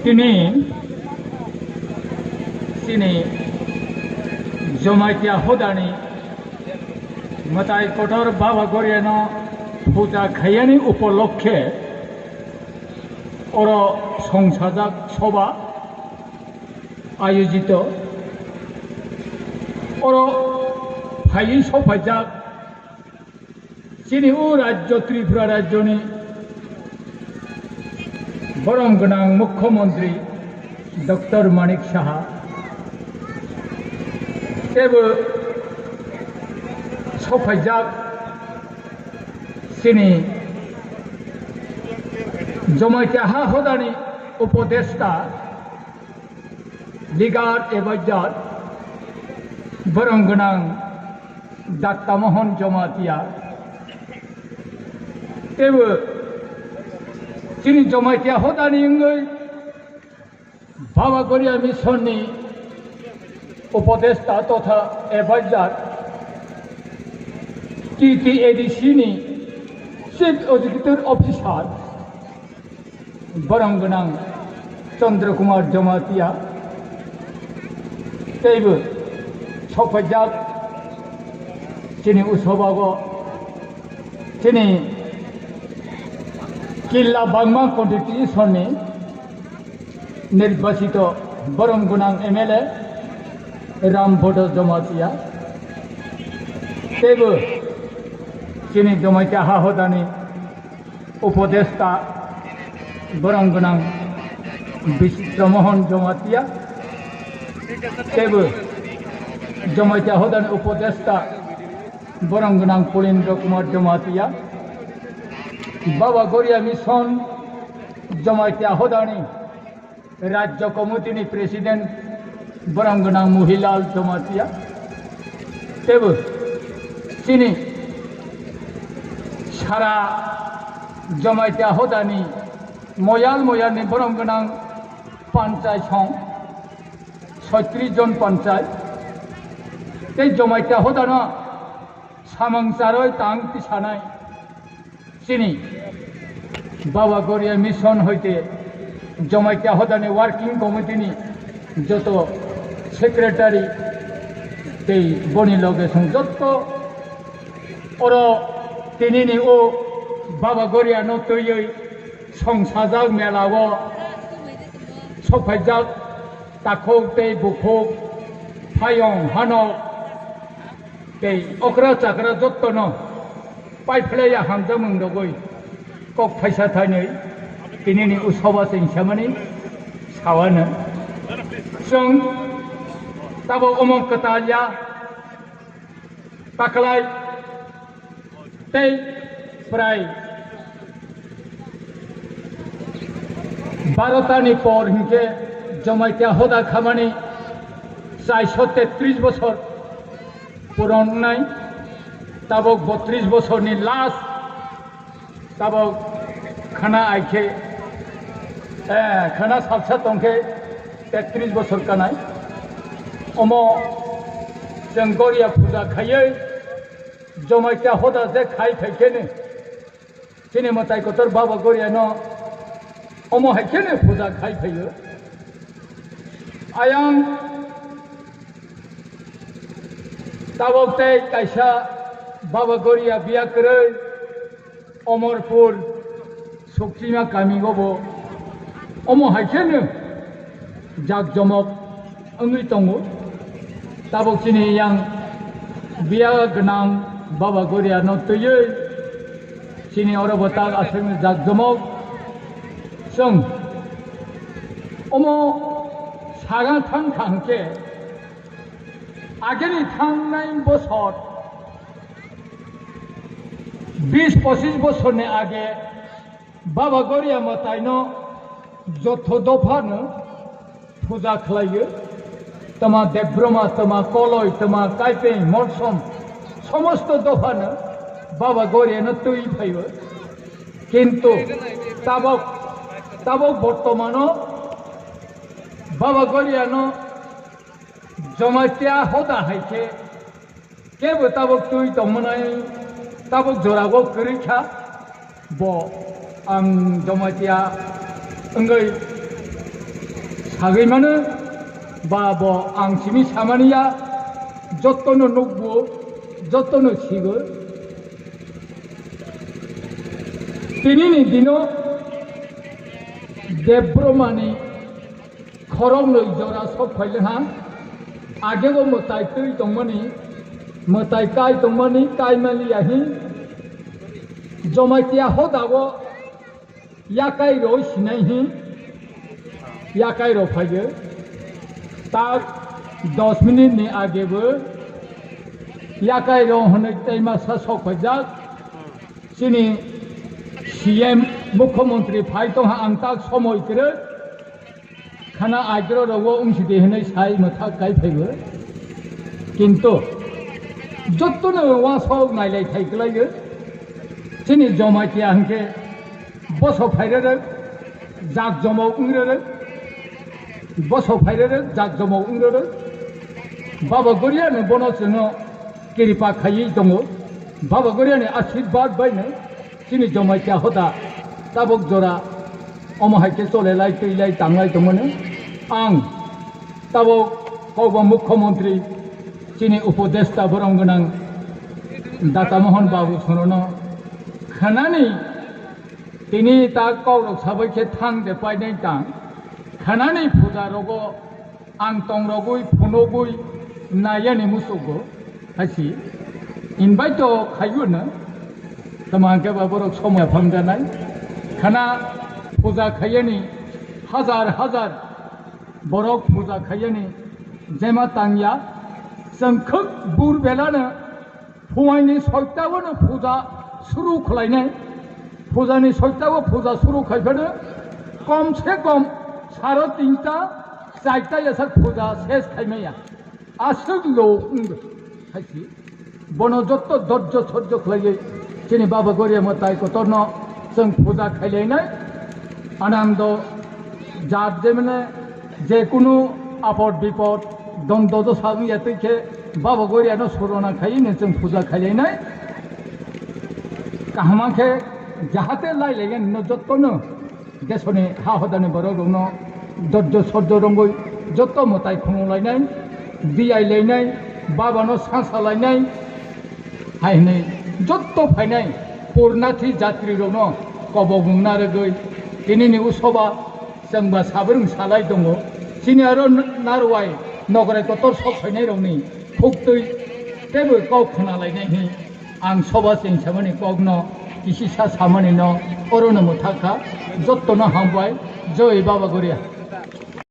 তিনি জমাইতিয়া হোদানি মতাই কঠোর বাবা গরিয়ান পূজা খাইয়ানি উপলক্ষে ওর সংসাজাক সভা আয়োজিত ওর ফাই সফাইজাক চিনি রাজ্য ত্রিপুরা রাজ্যনি বরং গোনাং মুখ্যমন্ত্রী ডক্টর মানিক সাহা এব সফাইজাক চিনি জমাইতে হা হদানি উপদেষ্টা লিগার এবাজার বরং গোনাং দাত্তামোহন জমাতিয়া এব তিনি জমাইতিয়া হদানি বাবা গরিয়া মিশননি উপদেষ্টা তথা এবাজার TTADC-ni চিফ এক্সিকিউটিভ অফিসার বরং গোনাং চন্দ্রকুমার জমাতিয়া তেইব সফাইজাক চিনি উৎসবাগ চিনি কিল্লা বাংমা কনস্টিটিউশননি নির্বাচিত বরং গোনাং MLA রামভদ্র জমাতিয়া তেইব চিনি জমাইতে হা হদানি উপদেষ্টা বরং গোনাং বিচিত্রমোহন জমাতিয়া তেব জমাইতে হদানি উপদেষ্টা বরং গোনাং পুরেন্দ্র কুমার জমাতিয়া বাবা গরিয়া মিশন জমাইতে হদানি রাজ্য কমিটিনি প্রেসিডেন্ট বরং গোনাং মহিলাল জমাতিয়া তেব চিনি সারা জমাইতে হদানি ময়ালনি বরং গোনাং পঞ্চায়েত সং 36 জন পঞ্চায়েত এই জমাইতে হদানা সামংসারই তাং পিছানায় চিনি বাবা গরিয়া মিশন হইতে জমাইতে হদানি ওয়ার্কিং কমিটিনি যত সেক্রেটারি এই বনি লগে সং যত ওর তিনি ও বাবা গরিয়া নতই সংসাজাক মেলাব সফাইজাক তাকক তে বুখক ফায়ং হানক তে অকরা চাকরা যত্ন পাইফ্লেয়া হামজা মংদগই কক ফাইসা थाइनै তিনি উৎসবা সিংসামানি সাওয়াनो जों ताबो अमक कतालिया ताकलाय तै प्राय 12টাनि पर हिंके जमाइते हदा खामानि 433 বছর पुरन नाय ताबक 32 বছরनि लास्ट ताबक खाना आइखे खाना साबसा तंखे 33 বছর कानाय अमो जों गरिया पूजा खायै जमाइते हदा जे खाय थाइखेनो तिनि मताय कतर बाबा गरिया न अमो हाइखेनो पूजा खाय फैयो आयां ताबकते कायसा बाबा गरिया बिया करै अमरपुर सक्तिमा गामिगबो अमो हाइखेनो जाक जमक अंगै दङ ताबक तिनि यां बिया गोनां बाबा गरिया न तयै तिनि अरबता आसों जाक जमक जों अमो सागा थां थांखे आगेनि थांनाय बोसोर 20-25 बोसोरनि आगे बाबा गरिया मतायनो जथ दफानो पूजा खालायो तमा देब्रमा तमा कलय तमा काइपे मर्सम समस्त दफानो बाबा गरियानो तै फैयो किन्तु ताबक बर्तमानो बाबा गरियानो जमाइते हदा हाइखे केबो ताबक तै दंमोनाय ताबक जरागो करिखा bo ang jomatia engai sagai mana ba bo ang simi samania jottono nokbu jottono sigo tinini dino debromani khorong loi jora sok phaile ha age go motai tui tongmani motai kai tongmani kai mali ahi jomatia hodago yakai ro sinai hi yakai ro phaige ta 10 minute ni age bo yakai ro honai taima sa sok phajak sini CM मुख्यमंत्री fight आंता समय करे खाना आग्रह रगो उंसिदे हनै साइ मथा गाय फैगो किंतु जत्तनो वासौ नायलाय थाइगलायो सिनि जमाइथिया हंके बसो फाइरे जाग जमाव उंगरे बसो फाइरे जाग जमाव उंगरे बाबा गरियानो बनसनो किरिपा खायि दङ बाबा गरियानि आशीर्वाद बायनो सिनि जमाइथिया होदा tabuk jora omahai ke chole lai tei tanglai tomone ang tabuk koba mukhyamantri chini upodeshta borong gonang data mohan babu sonono khanani tini ta kaurok sabai ke thang de pai nai tang khanani puja rogo ang tong rogoi phonogoi nayani musugo hasi invite to khayuna tamangke baborok somoy phamjanai खाना पूजा खायनी हजार हजार बरक पूजा खायनी जेमा तांगिया संखक बुर बेलानो फुंआइनि सयतावनो पूजा शुरू खालायनाय पूजानि सयतावो पूजा शुरू खायफानो कम से कम 3:30 4टा यासा पूजा शेष खायनाया आसुग लो खायसि बनो जत्त धैर्य सह्य खालायै जेने बाबा गरिया मताय कतनो जों पूजा खायलायनाय आनंद जात जेमने जेकुनु आपद विपद द्वंद्व दशा यातैखे बाबा गरियानो सरना खायिनो जों पूजा खायलायनाय काहमाखे जाहाते लायलायगोन न जत्तनो देशनि हा हदानि बरगनो धैर्य सह्य रंगै जत्त मताय खुंलायनाय दियायलायनाय बाबानो सासालायनाय हायनै जत्त फायनाय पुर्णाथि जात्रि रनो कबगुंना रगै दिनैनि उसबा जोंबा साब्रों सालाय दङ सिनि आरो नारवाय नगराय कतर सब फायनाय रंनि फुक्तै तेबो गाव खोनालायनायनि आं सभा सिं सामनि कगनो किसिसा सामनि न अरनो मुथाखा जत्तनो हामबाय जय बाबा गरिया।